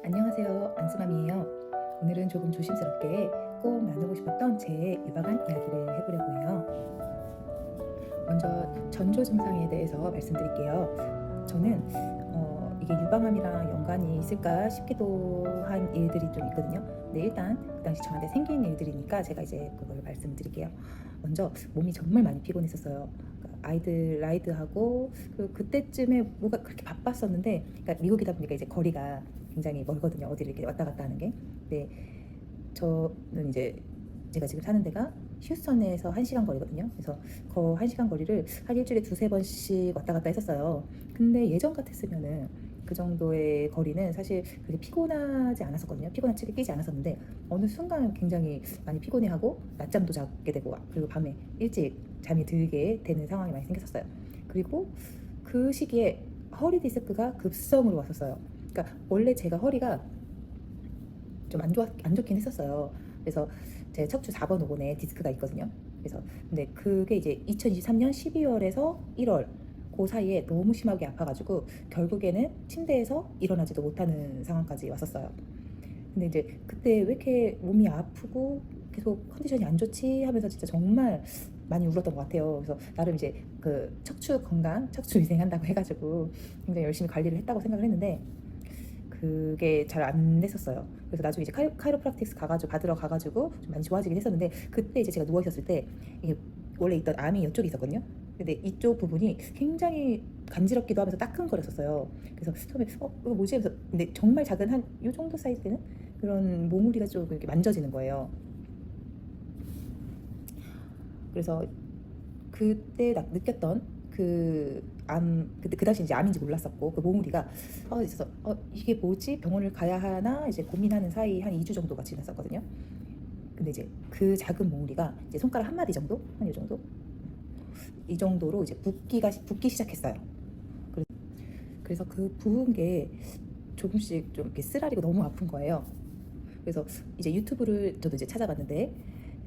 안녕하세요. 안쓰맘이에요. 오늘은 조금 조심스럽게 꼭 나누고 싶었던 제 유방암 이야기를 해보려고 해요. 먼저 전조 증상에 대해서 말씀드릴게요. 저는 이게 유방암이랑 연관이 있을까 싶기도 한 일들이 좀 있거든요. 근데 일단 그 당시 저한테 생긴 일들이니까 제가 이제 그걸 말씀드릴게요. 먼저 몸이 정말 많이 피곤했었어요. 그러니까 아이들 라이드하고 그때쯤에 뭐가 그렇게 바빴었는데, 그러니까 미국이다 보니까 이제 거리가 굉장히 멀거든요. 어디를 이렇게 왔다 갔다 하는 게. 근데 저는 이제 제가 지금 사는 데가 휴스턴에서 1시간 거리거든요. 그래서 그 1시간 거리를 한 일주일에 두세 번씩 왔다 갔다 했었어요. 근데 예전 같았으면은 그 정도의 거리는 사실 그렇게 피곤하지 않았었거든요. 피곤한 척이 끼지 않았었는데 어느 순간 굉장히 많이 피곤해하고 낮잠도 자게 되고, 그리고 밤에 일찍 잠이 들게 되는 상황이 많이 생겼었어요. 그리고 그 시기에 허리 디스크가 급성으로 왔었어요. 그러니까 원래 제가 허리가 좀 안 좋긴 했었어요. 그래서 제 척추 4번 5번에 디스크가 있거든요. 그래서 근데 그게 이제 2023년 12월에서 1월 그 사이에 너무 심하게 아파가지고 결국에는 침대에서 일어나지도 못하는 상황까지 왔었어요. 근데 이제 그때 왜 이렇게 몸이 아프고 계속 컨디션이 안 좋지 하면서 진짜 정말 많이 울었던 것 같아요. 그래서 나름 이제 그 척추 건강, 척추 위생한다고 해가지고 굉장히 열심히 관리를 했다고 생각을 했는데 그게 잘 안 됐었어요. 그래서 나중에 이제 카이로프락틱스 가가지고 받으러 가가지고 좀 많이 좋아지긴 했었는데, 그때 이제 제가 누워 있었을 때 이게 원래 있던 암이 이쪽에 있었거든요. 근데 이쪽 부분이 굉장히 간지럽기도 하면서 따끔거렸었어요. 그래서 처음에 이거 뭐지? 하면서 근데 정말 작은 한 이 정도 사이즈 되는 그런 모무리가 좀 이렇게 만져지는 거예요. 그래서 그때 느꼈던 그때 그 당시 이제 암인지 몰랐었고 그 모무리가 있어서 이게 뭐지? 병원을 가야 하나 이제 고민하는 사이 한 2주 정도가 지났었거든요. 근데 이제 그 작은 몽우리가 이제 손가락 한 마디 정도, 한 이 정도, 이 정도로 이제 붓기 시작했어요. 그래서 그 부은 게 조금씩 좀 이렇게 쓰라리고 너무 아픈 거예요. 그래서 이제 유튜브를 저도 이제 찾아봤는데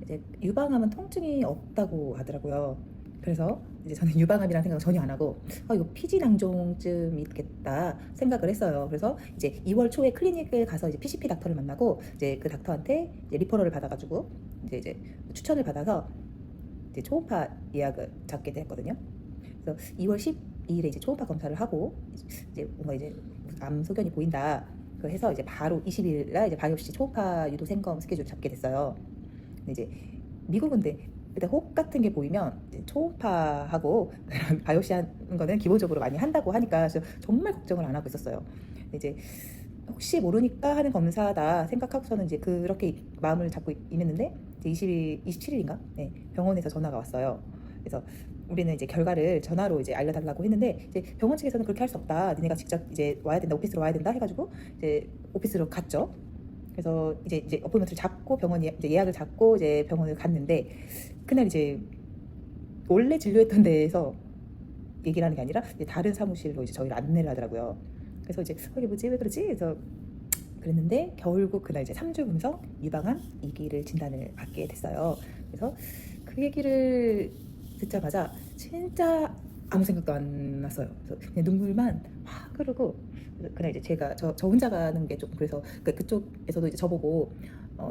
이제 유방암은 통증이 없다고 하더라고요. 그래서 이제 저는 유방암이라는 생각을 전혀 안 하고 이거 피지낭종쯤 있겠다 생각을 했어요. 그래서 이제 2월 초에 클리닉을 가서 이제 PCP 닥터를 만나고 이제 그 닥터한테 이제 리퍼럴을 받아가지고 이제 추천을 받아서 이제 초음파 예약을 잡게 됐거든요. 그래서 2월 12일에 이제 초음파 검사를 하고 이제 뭔가 이제 암 소견이 보인다. 그 해서 이제 바로 20일 날 이제 바이옵시 초음파 유도 생검 스케줄 잡게 됐어요. 근데 이제 미국은 근데 혹 같은 게 보이면 이제 초음파하고 바이옵시 하는 거는 기본적으로 많이 한다고 하니까 정말 걱정을 안 하고 있었어요. 근데 이제 혹시 모르니까 하는 검사다 생각하고서는 이제 그렇게 마음을 잡고 임했는데 이제 27일인가? 네, 병원에서 전화가 왔어요. 그래서 우리는 이제 결과를 전화로 이제 알려달라고 했는데 이제 병원 측에서는 그렇게 할 수 없다. 니네가 직접 이제 와야 된다. 오피스로 와야 된다 해가지고 이제 오피스로 갔죠. 그래서 이제 어포인먼트를 잡고 이제 예약을 잡고 이제 병원을 갔는데 그날 이제 원래 진료했던 데에서 얘기를 하는 게 아니라 이제 다른 사무실로 이제 저희를 안내를 하더라고요. 그래서 이제 이게 뭐지? 왜 그러지? 그래서 그랬는데 결국 그날 이제 3주 분석 유방암 2기를 진단을 받게 됐어요. 그래서 그 얘기를 듣자마자 진짜 아무 생각도 안 났어요. 그래서 그냥 눈물만 확 흐르고 그날 이제 제가 저 혼자 가는 게 조금 그래서 그쪽에서도 이제 저보고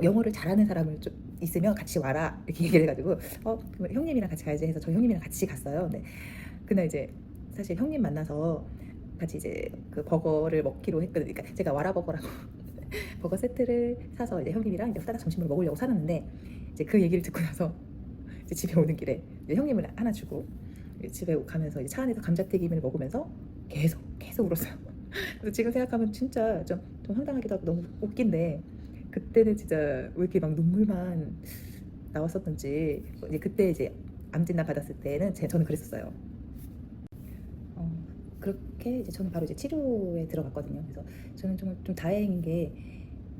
영어를 잘하는 사람을 좀 있으면 같이 와라 이렇게 얘기를 해가지고 그럼 형님이랑 같이 가야지 해서 저 형님이랑 같이 갔어요. 근데 그날 이제 사실 형님 만나서 같이 이제 그 버거를 먹기로 했거든요. 그러니까 제가 와라버거라고 버거 세트를 사서 이제 형님이랑 이제 후다닥 점심을 먹으려고 사놨는데 이제 그 얘기를 듣고 나서 이제 집에 오는 길에 이제 형님을 하나 주고 집에 가면서 이제 차 안에서 감자튀김을 먹으면서 계속 울었어요. 그래서 지금 생각하면 진짜 좀 황당하기도 하고 너무 웃긴데 그때는 진짜 왜 이렇게 막 눈물만 나왔었던지 이제 그때 이제 암 진단 받았을 때는 저는 그랬었어요. 그렇게 이제 저는 바로 이제 치료에 들어갔거든요. 그래서 저는 정말 좀 다행인 게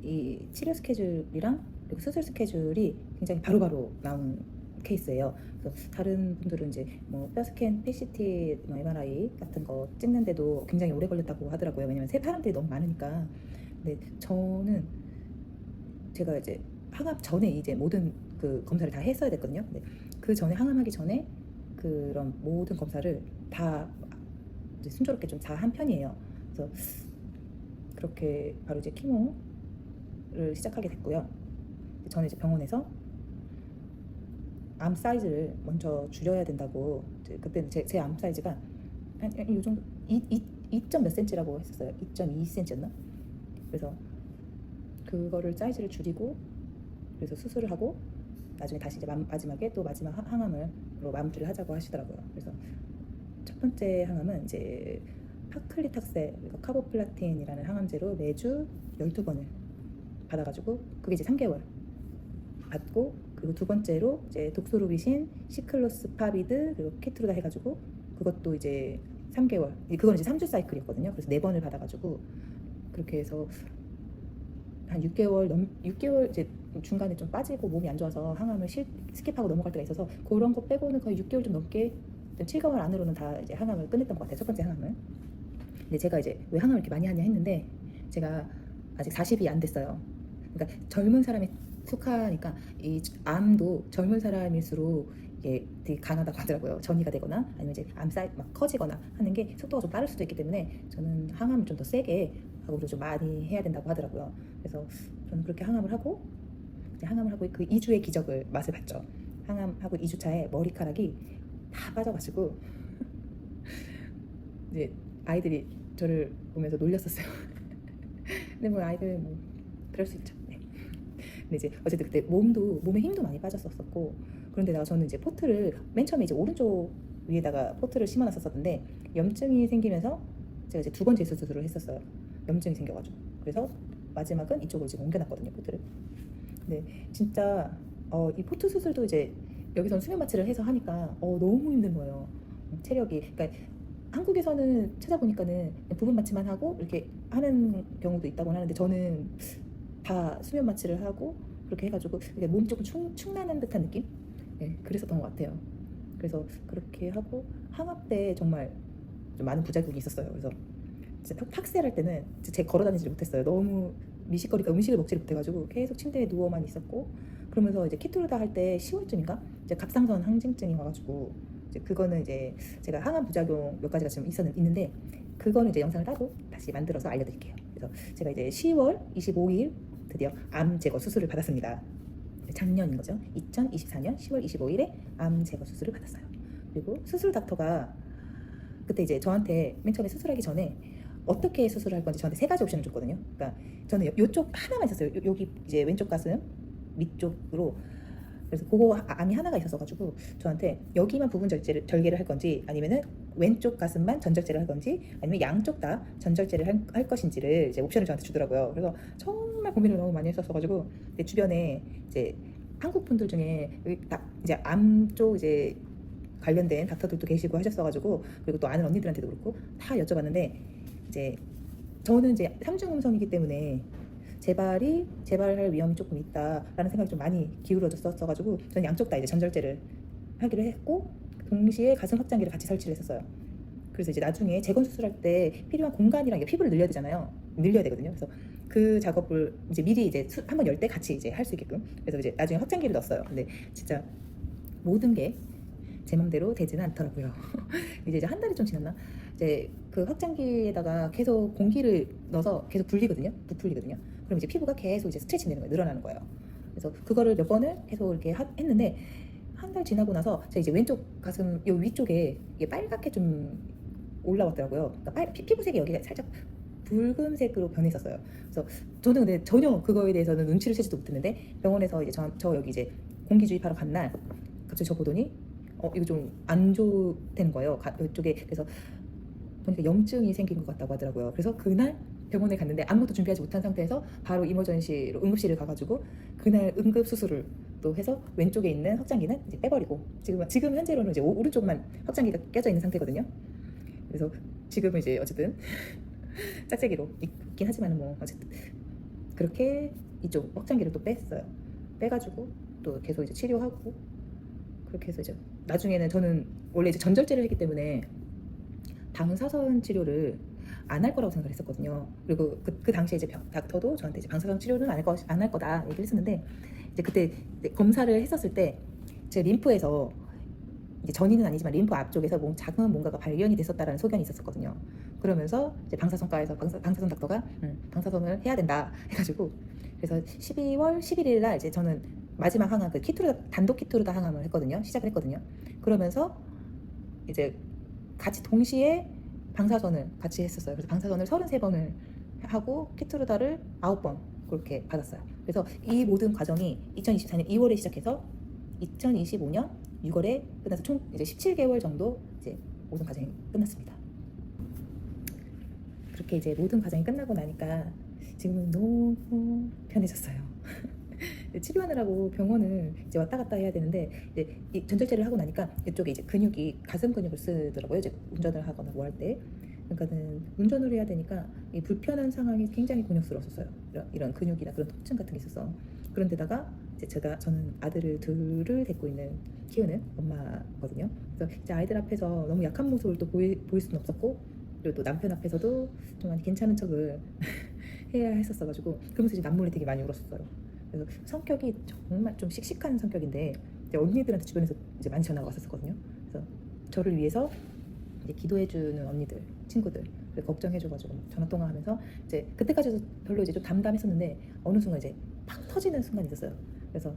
이 치료 스케줄이랑 그리고 수술 스케줄이 굉장히 바로바로 나온 케이스예요. 그래서 다른 분들은 이제 뭐 뼈스캔, PCT, 뭐 MRI 같은 거 찍는데도 굉장히 오래 걸렸다고 하더라고요. 왜냐면 사람들이 너무 많으니까. 근데 저는 제가 이제 항암 전에 이제 모든 그 검사를 다 했어야 됐거든요. 근데 그 전에 항암하기 전에 그런 모든 검사를 다 순조롭게 좀 다 한 편이에요. 그래서 그렇게 바로 이제 키모를 시작하게 됐고요. 저는 이제 병원에서 암 사이즈를 먼저 줄여야 된다고, 그때는 제 암 사이즈가 한 요 정도 2점 몇 센치라고 했었어요. 2.2cm였나? 그래서 그거를 사이즈를 줄이고, 그래서 수술을 하고 나중에 다시 이제 마지막에 또 마지막 항암으로 마무리를 하자고 하시더라고요. 그래서 첫 번째 항암은 이제 파클리탁셀, 그러니까 카보플라틴이라는 항암제로 매주 12번을 받아가지고, 그게 이제 3개월 받고, 그리고 두 번째로 이제 독소루비신, 시클로스파비드, 그리고 케트루다 해가지고 그것도 이제 3개월, 그건 이제 3주 사이클이었거든요. 그래서 4번을 받아가지고 그렇게 해서 한 6개월 이제 중간에 좀 빠지고 몸이 안 좋아서 항암을 스킵하고 넘어갈 때가 있어서, 그런 거 빼고는 거의 6개월 좀 넘게, 7개월 안으로는 다 이제 항암을 끝냈던 것 같아요. 첫 번째 항암을. 근데 제가 이제 왜 항암을 이렇게 많이 하냐 했는데, 제가 아직 40이 안 됐어요. 그러니까 젊은 사람에 속하니까 이 암도 젊은 사람일수록 이게 되게 강하다고 하더라고요. 전이가 되거나 아니면 이제 암 사이 막 커지거나 하는 게 속도가 좀 빠를 수도 있기 때문에, 저는 항암을 좀 더 세게 하고 좀 많이 해야 된다고 하더라고요. 그래서 저는 그렇게 항암을 하고 그 2주의 기적을 맛을 봤죠. 항암하고 2주 차에 머리카락이 다 빠져가지고 이제 아이들이 저를 보면서 놀렸었어요. 근데 뭐 아이들 뭐 그럴 수 있죠. 네. 근데 이제 어쨌든 그때 몸에 힘도 많이 빠졌었고, 그런데다가 저는 이제 포트를 맨 처음에 이제 오른쪽 위에다가 포트를 심어놨었는데, 염증이 생기면서 제가 이제 두 번째 수술을 했었어요. 염증이 생겨가지고. 그래서 마지막은 이쪽으로 지금 옮겨놨거든요, 포트를. 근데 진짜 이 포트 수술도 이제 여기서는 수면 마취를 해서 하니까 너무 힘든 거예요. 체력이. 그러니까 한국에서는 찾아보니까는 부분 마취만 하고 이렇게 하는 경우도 있다고 하는데, 저는 다 수면 마취를 하고 그렇게 해가지고 몸이 조금 축나는 듯한 느낌? 네, 그랬었던 것 같아요. 그래서 그렇게 하고 항암 때 정말 좀 많은 부작용이 있었어요. 그래서 진짜 탁셀할 때는 제 걸어다니지 못했어요. 너무 미식거리가 음식을 먹지 못해가지고 계속 침대에 누워만 있었고, 그러면서 이제 키트루다 할 때 10월쯤인가 이제 갑상선 항진증이 와가지고, 이제 그거는 이제 제가 항암 부작용 몇 가지가 지금 있는데, 그거는 이제 영상을 따로 다시 만들어서 알려드릴게요. 그래서 제가 이제 10월 25일 드디어 암 제거 수술을 받았습니다. 작년인 거죠. 2024년 10월 25일에 암 제거 수술을 받았어요. 그리고 수술 닥터가 그때 이제 저한테 맨 처음에 수술하기 전에 어떻게 수술할 건지 저한테 3가지 옵션을 줬거든요. 그러니까 저는 요쪽 하나만 있었어요. 여기 이제 왼쪽 가슴 밑쪽으로. 그래서 그거 암이 하나가 있었어가지고 저한테 여기만 부분 절개를 할 건지, 아니면은 왼쪽 가슴만 전절제를 할 건지, 아니면 양쪽 다 전절제를 할 것인지를 이제 옵션을 저한테 주더라고요. 그래서 정말 고민을 너무 많이 했었어가지고, 내 주변에 이제 한국 분들 중에 이제 암 쪽 이제 관련된 닥터들도 계시고 하셨어가지고, 그리고 또 아는 언니들한테도 그렇고 다 여쭤봤는데, 이제 저는 이제 3중 음성이기 때문에 재발할 위험이 조금 있다라는 생각이 좀 많이 기울어졌었어가지고, 저는 양쪽 다 이제 전절제를 하기로 했고, 동시에 가슴 확장기를 같이 설치를 했었어요. 그래서 이제 나중에 재건 수술할 때 필요한 공간이랑 피부를 늘려야 되거든요. 그래서 그 작업을 이제 미리 이제 한번 열 때 같이 이제 할 수 있게끔, 그래서 이제 나중에 확장기를 넣었어요. 근데 진짜 모든 게 제 맘대로 되지는 않더라고요. 이제 한 달이 좀 지났나? 이제 그 확장기에다가 계속 공기를 넣어서 계속 부풀리거든요. 그럼 이제 피부가 계속 이제 스트레칭 되는 거예요. 늘어나는 거예요. 그래서 그거를 몇 번을 계속 이렇게 했는데, 한 달 지나고 나서 제가 이제 왼쪽 가슴 요 위쪽에 이게 빨갛게 좀 올라왔더라고요. 그러니까 피부색이 여기가 살짝 붉은색으로 변했었어요. 그래서 저는 근데 전혀 그거에 대해서는 눈치를 채지도 못했는데, 병원에서 이제 저 여기 이제 공기 주입하러 간 날 갑자기 저 보더니 이거 좀 안 좋다는 거예요. 이쪽에. 그래서 보니까 염증이 생긴 것 같다고 하더라고요. 그래서 그날 병원에 갔는데 아무것도 준비하지 못한 상태에서 바로 이머전시로 응급실을 가가지고 그날 응급 수술을 또 해서 왼쪽에 있는 확장기는 이제 빼버리고, 지금 현재로는 이제 오른쪽만 확장기가 껴져 있는 상태거든요. 그래서 지금은 이제 어쨌든 짝짝이로 있긴 하지만 뭐 어쨌든 그렇게 이쪽 확장기를 또 뺐어요. 빼가지고 또 계속 이제 치료하고, 그렇게 해서 이제 나중에는 저는 원래 이제 전절제를 했기 때문에 방사선 치료를 안 할 거라고 생각을 했었거든요. 그리고 그 당시에 이제 닥터도 저한테 이제 방사선 치료는 안 할 거다 얘기를 했었는데, 이제 그때 검사를 했었을 때 제 림프에서 이제 전이는 아니지만 림프 앞쪽에서 작은 뭔가가 발견이 됐었다라는 소견이 있었거든요. 그러면서 이제 방사선과에서 방사선 닥터가 방사선을 해야 된다 해가지고, 그래서 12월 11일 날 이제 저는 마지막 항암, 그 키투르다, 단독 키투르다 항암을 했거든요. 시작을 했거든요. 그러면서 이제 같이 동시에 방사선을 같이 했었어요. 그래서 방사선을 33번을 하고 키투르다를 9번 그렇게 받았어요. 그래서 이 모든 과정이 2024년 2월에 시작해서 2025년 6월에 끝나서 총 이제 17개월 정도 이제 모든 과정이 끝났습니다. 그렇게 이제 모든 과정이 끝나고 나니까 지금은 너무 편해졌어요. 치료하느라고 병원을 이제 왔다 갔다 해야 되는데, 이제 이 전절제를 하고 나니까 이쪽에 이제 근육이 가슴 근육을 쓰더라고요. 이제 운전을 하거나 뭐 할 때. 그러니까는 운전을 해야 되니까 이 불편한 상황이 굉장히 곤욕스러웠어요. 이런 근육이나 그런 통증 같은 게 있어서. 그런데다가 이제 저는 아들을 둘을 데리고 있는 키우는 엄마거든요. 그래서 이제 아이들 앞에서 너무 약한 모습을 또 보일 수는 없었고, 그리고 또 남편 앞에서도 좀 괜찮은 척을 해야 했었어가지고, 그러면서 이제 남몰래 되게 많이 울었어요. 그래서 성격이 정말 좀 씩씩한 성격인데, 이제 언니들한테 주변에서 이제 많이 전화가 왔었거든요. 그래서 저를 위해서 이제 기도해주는 언니들, 친구들 걱정해줘가지고 전화 통화하면서, 이제 그때까지도 별로 이제 좀 담담했었는데 어느 순간 이제 팍 터지는 순간이 있었어요. 그래서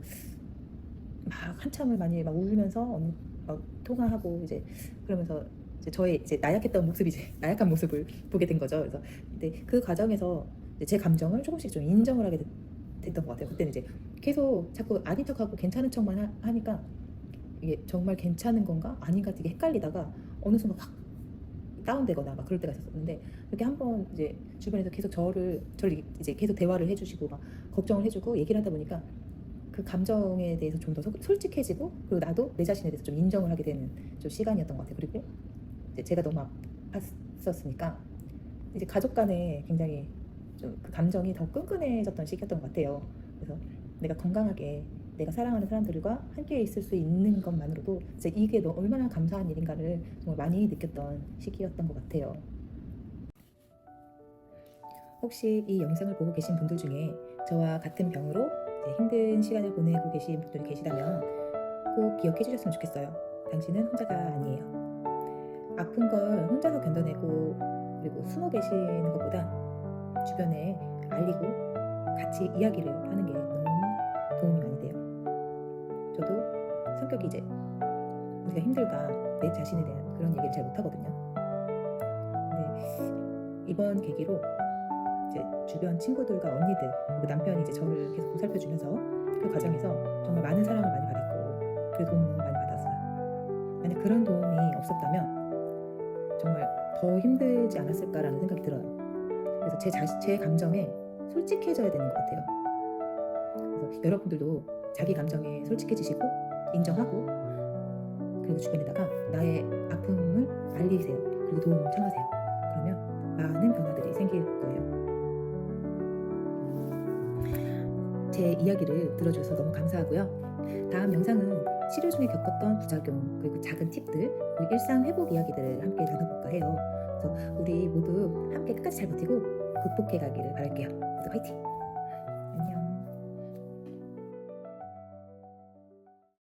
막 한참을 많이 막 울면서 언니 막 통화하고, 이제 그러면서 이제 저의 이제 나약했던 모습이 이제 나약한 모습을 보게 된 거죠. 그래서 근데 그 과정에서 이제 제 감정을 조금씩 좀 인정을 하게 됐던 것 같아요. 그때는 이제 계속 자꾸 아닌 척하고 괜찮은 척만 하니까 이게 정말 괜찮은 건가 아닌가 되게 헷갈리다가 어느 순간 확 다운되거나 막 그럴 때가 있었는데, 그렇게 한번 이제 주변에서 계속 저를 이제 계속 대화를 해주시고 막 걱정을 해주고 얘기를 하다 보니까 그 감정에 대해서 좀 더 솔직해지고, 그리고 나도 내 자신에 대해서 좀 인정을 하게 되는 좀 시간이었던 것 같아요. 그리고 이제 제가 너무 아팠었으니까 이제 가족 간에 굉장히 좀 그 감정이 더 끈끈해졌던 시기였던 것 같아요. 그래서 내가 건강하게 내가 사랑하는 사람들과 함께 있을 수 있는 것만으로도 진짜 이게 얼마나 감사한 일인가를 정말 많이 느꼈던 시기였던 것 같아요. 혹시 이 영상을 보고 계신 분들 중에 저와 같은 병으로 이제 힘든 시간을 보내고 계신 분들이 계시다면 꼭 기억해 주셨으면 좋겠어요. 당신은 혼자가 아니에요. 아픈 걸 혼자서 견뎌내고 그리고 숨어 계시는 것보다 주변에 알리고 같이 이야기를 하는 게 너무 도움이 많이 돼요. 저도 성격이 이제 우리가 힘들다, 내 자신에 대한 그런 얘기를 잘 못하거든요. 근데 이번 계기로 이제 주변 친구들과 언니들, 그리고 남편이 이제 저를 계속 보살펴주면서 그 과정에서 정말 많은 사랑을 많이 받았고, 그 도움을 많이 받았어요. 만약 그런 도움이 없었다면 정말 더 힘들지 않았을까라는 생각이 들어요. 그래서 제 감정에 솔직해져야 되는 것 같아요. 그래서 여러분들도 자기 감정에 솔직해지시고 인정하고, 그리고 주변에다가 나의 아픔을 알리세요. 그리고 도움을 청하세요. 그러면 많은 변화들이 생길 거예요. 제 이야기를 들어주셔서 너무 감사하고요. 다음 영상은 치료 중에 겪었던 부작용, 그리고 작은 팁들, 그리고 일상 회복 이야기들을 함께 나눠볼까 해요. 그래서 우리 모두 함께 끝까지 잘 버티고 극복해 가기를 바랄게요. 그래서 화이팅!